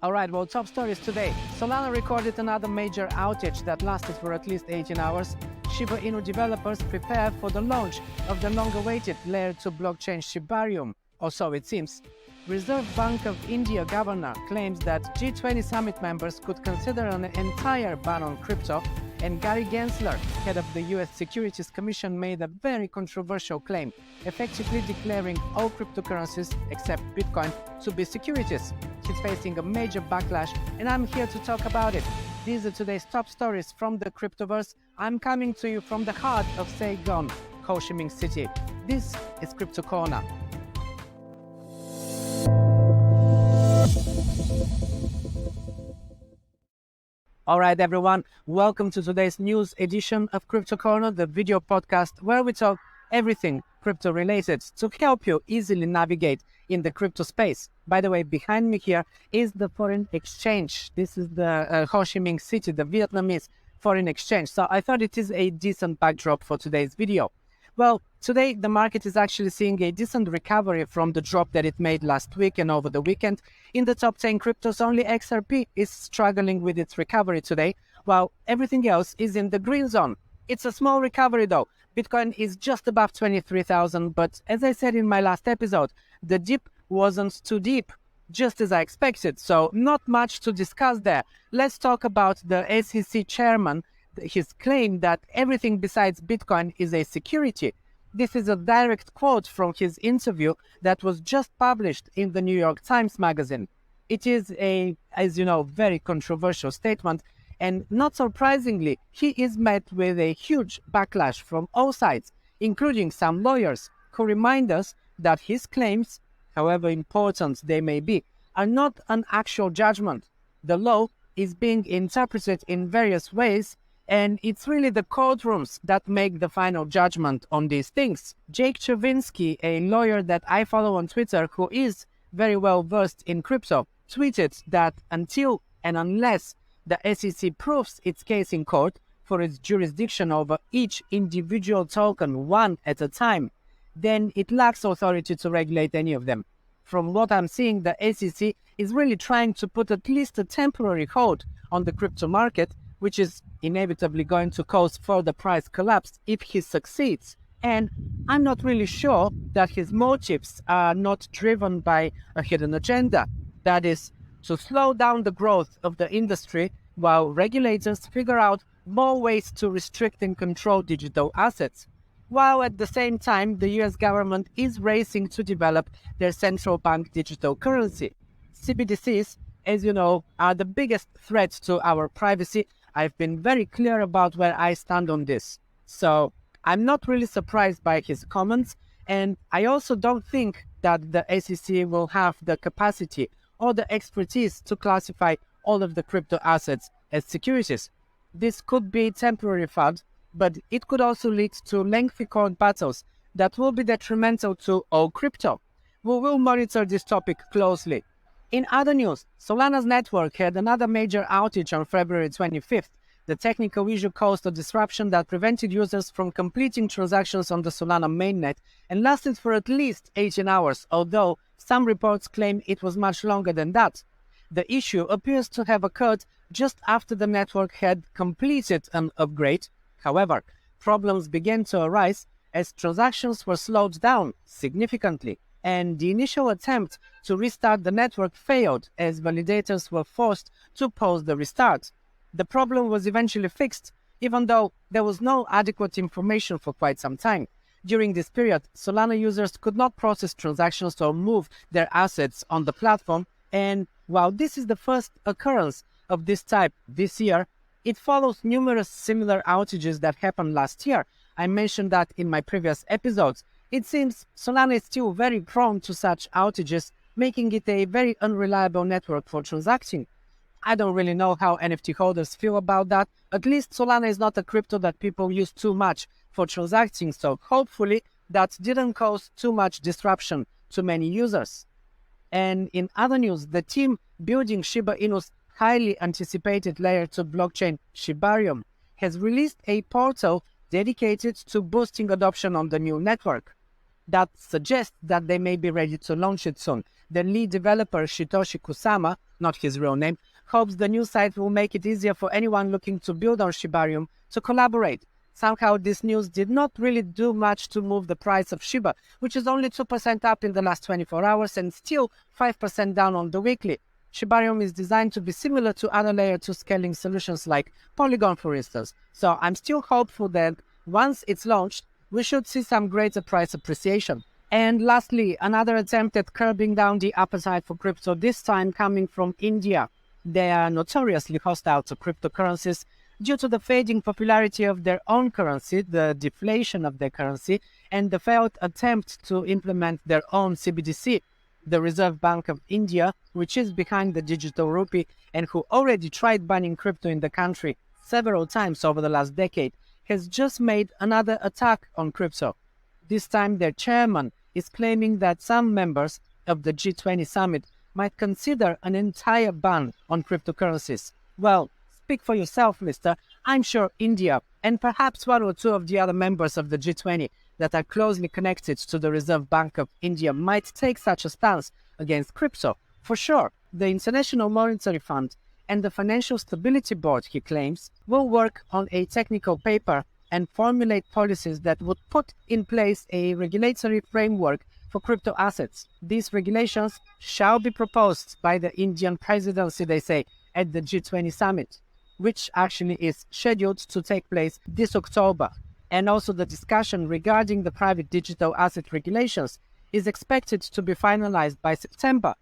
Alright, well, top stories today. Solana recorded another major outage that lasted for at least 18 hours. Shiba Inu developers prepare for the launch of the long-awaited Layer 2 blockchain SHIBARIUM, or so it seems. Reserve Bank of India governor claims that G20 summit members could consider an entire ban on crypto, and Gary Gensler, head of the US Securities Commission, made a very controversial claim, effectively declaring all cryptocurrencies except Bitcoin to be securities. He's facing a major backlash, and I'm here to talk about it. These are today's top stories from the cryptoverse. I'm coming to you from the heart of Saigon, Ho Chi Minh City. This is Crypto Corner. Alright everyone, welcome to today's news edition of Crypto Corner, the video podcast where we talk everything crypto related to help you easily navigate in the crypto space. By the way, behind me here is the foreign exchange. This is the Ho Chi Minh City, the Vietnamese foreign exchange. So I thought it is a decent backdrop for today's video. Well, today the market is actually seeing a decent recovery from the drop that it made last week and over the weekend. In the top 10 cryptos, only XRP is struggling with its recovery today, while everything else is in the green zone. It's a small recovery though. Bitcoin is just above 23,000, but as I said in my last episode, the dip wasn't too deep, just as I expected, so not much to discuss there. Let's talk about the SEC chairman, his claim that everything besides Bitcoin is a security. This is a direct quote from his interview that was just published in the New York Times magazine. It is a, as you know, very controversial statement, and not surprisingly, he is met with a huge backlash from all sides, including some lawyers, who remind us that his claims, however important they may be, are not an actual judgment. The law is being interpreted in various ways, and it's really the courtrooms that make the final judgment on these things. Jake Chervinsky, a lawyer that I follow on Twitter who is very well versed in crypto, tweeted that until and unless the SEC proves its case in court for its jurisdiction over each individual token one at a time, then it lacks authority to regulate any of them. From what I'm seeing, the SEC is really trying to put at least a temporary hold on the crypto market, which is inevitably going to cause further price collapse if he succeeds. And I'm not really sure that his motives are not driven by a hidden agenda. That is, to slow down the growth of the industry while regulators figure out more ways to restrict and control digital assets. While at the same time, the US government is racing to develop their central bank digital currency. CBDCs, as you know, are the biggest threat to our privacy. I've been very clear about where I stand on this. So I'm not really surprised by his comments, and I also don't think that the SEC will have the capacity or the expertise to classify all of the crypto assets as securities. This could be temporary fad, but it could also lead to lengthy court battles that will be detrimental to all crypto. We will monitor this topic closely. In other news, Solana's network had another major outage on February 25th. The technical issue caused a disruption that prevented users from completing transactions on the Solana mainnet and lasted for at least 18 hours, although some reports claim it was much longer than that. The issue appears to have occurred just after the network had completed an upgrade. However, problems began to arise as transactions were slowed down significantly, and the initial attempt to restart the network failed as validators were forced to pause the restart. The problem was eventually fixed, even though there was no adequate information for quite some time. During this period, Solana users could not process transactions or move their assets on the platform, and while this is the first occurrence of this type this year, it follows numerous similar outages that happened last year. I mentioned that in my previous episodes. It seems Solana is still very prone to such outages, making it a very unreliable network for transacting. I don't really know how NFT holders feel about that. At least Solana is not a crypto that people use too much for transacting, so hopefully that didn't cause too much disruption to many users. And in other news, the team building Shiba Inu's highly anticipated Layer 2 blockchain SHIBARIUM has released a portal dedicated to boosting adoption on the new network. that suggests that they may be ready to launch it soon. The lead developer, Shitoshi Kusama, not his real name, hopes the new site will make it easier for anyone looking to build on Shibarium to collaborate. Somehow this news did not really do much to move the price of Shiba, which is only 2% up in the last 24 hours and still 5% down on the weekly. Shibarium is designed to be similar to other layer 2 scaling solutions like Polygon, for instance. So I'm still hopeful that once it's launched, we should see some greater price appreciation. And lastly, another attempt at curbing down the appetite for crypto, this time coming from India. They are notoriously hostile to cryptocurrencies due to the fading popularity of their own currency, the deflation of their currency, and the failed attempt to implement their own CBDC. The Reserve Bank of India, which is behind the digital rupee and who already tried banning crypto in the country several times over the last decade, has just made another attack on crypto. This time their chairman is claiming that some members of the G20 summit might consider an entire ban on cryptocurrencies. Well, speak for yourself, mister. I'm sure India, and perhaps one or two of the other members of the G20 that are closely connected to the Reserve Bank of India might take such a stance against crypto. For sure, the International Monetary Fund and the Financial Stability Board, he claims, will work on a technical paper and formulate policies that would put in place a regulatory framework for crypto assets. These regulations shall be proposed by the Indian presidency, they say, at the G20 summit, which actually is scheduled to take place this October. And also the discussion regarding the private digital asset regulations is expected to be finalized by September.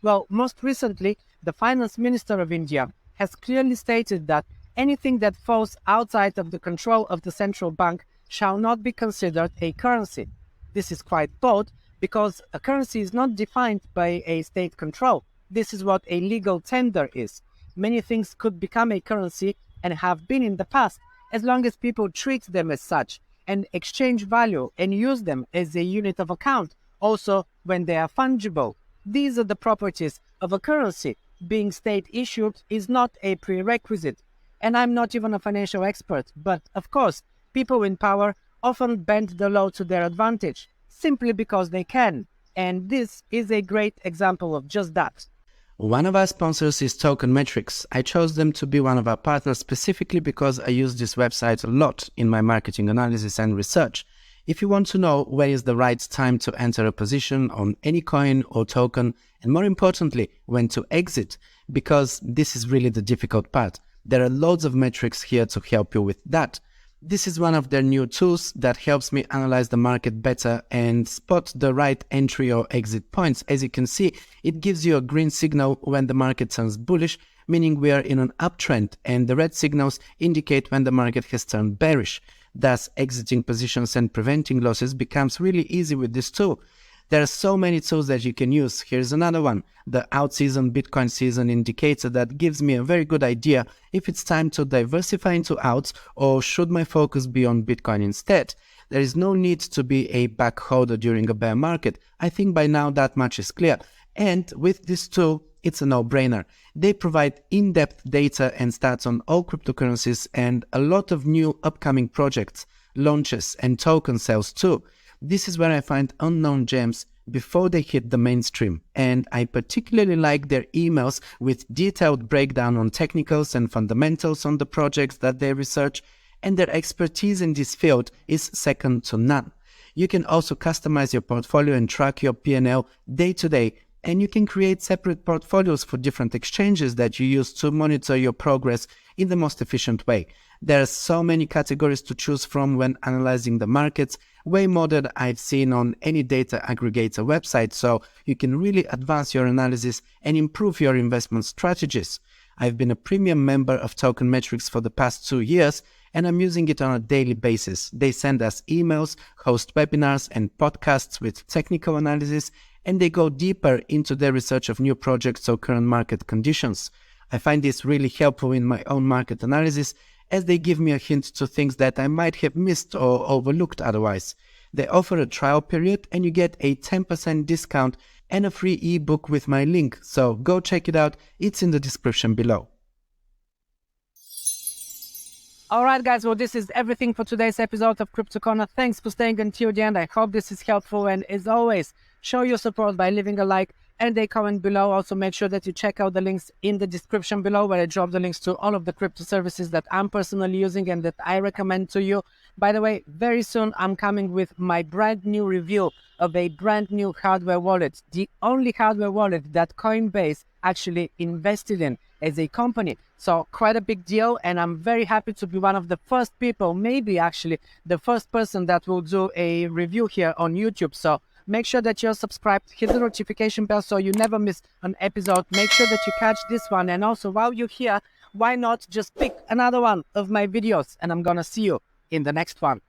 Well, most recently, the Finance Minister of India has clearly stated that anything that falls outside of the control of the central bank shall not be considered a currency. This is quite bold because a currency is not defined by a state control. This is what a legal tender is. Many things could become a currency and have been in the past, as long as people treat them as such and exchange value and use them as a unit of account, also when they are fungible. These are the properties of a currency. Being state-issued is not a prerequisite. And I'm not even a financial expert, but of course, people in power often bend the law to their advantage, simply because they can. And this is a great example of just that. One of our sponsors is Token Metrics. I chose them to be one of our partners specifically because I use this website a lot in my marketing analysis and research. If you want to know where is the right time to enter a position on any coin or token, and more importantly, when to exit, because this is really the difficult part. There are loads of metrics here to help you with that. This is one of their new tools that helps me analyze the market better and spot the right entry or exit points. As you can see, it gives you a green signal when the market turns bullish, meaning we are in an uptrend, and the red signals indicate when the market has turned bearish. Thus, exiting positions and preventing losses becomes really easy with this tool. There are so many tools that you can use. Here's another one, the out season Bitcoin season indicator, that gives me a very good idea if it's time to diversify into outs or should my focus be on Bitcoin instead. There is no need to be a back holder during a bear market. I think by now that much is clear. And with this tool, it's a no-brainer. They provide in-depth data and stats on all cryptocurrencies and a lot of new upcoming projects, launches and token sales too. This is where I find unknown gems before they hit the mainstream, and I particularly like their emails with detailed breakdown on technicals and fundamentals on the projects that they research, and their expertise in this field is second to none. You can also customize your portfolio and track your P&L day to day, and you can create separate portfolios for different exchanges that you use to monitor your progress in the most efficient way. There are so many categories to choose from when analyzing the markets, way more than I've seen on any data aggregator website, so you can really advance your analysis and improve your investment strategies. I've been a premium member of Token Metrics for the past 2 years, and I'm using it on a daily basis. They send us emails, host webinars and podcasts with technical analysis, and they go deeper into their research of new projects or current market conditions. I find this really helpful in my own market analysis, as they give me a hint to things that I might have missed or overlooked otherwise. They offer a trial period and you get a 10% discount and a free ebook with my link, so go check it out, it's in the description below. All right, guys. Well, this is everything for today's episode of Crypto Corner. Thanks for staying until the end. I hope this is helpful. And as always, show your support by leaving a like and a comment below. Also, make sure that you check out the links in the description below, where I drop the links to all of the crypto services that I'm personally using and that I recommend to you. By the way, very soon I'm coming with my brand new review of a brand new hardware wallet, the only hardware wallet that Coinbase actually invested in as a company. So quite a big deal, and I'm very happy to be one of the first people, maybe actually the first person that will do a review here on YouTube. So make sure that you're subscribed, hit the notification bell so you never miss an episode. Make sure that you catch this one, and also while you're here, why not just pick another one of my videos, and I'm gonna see you in the next one.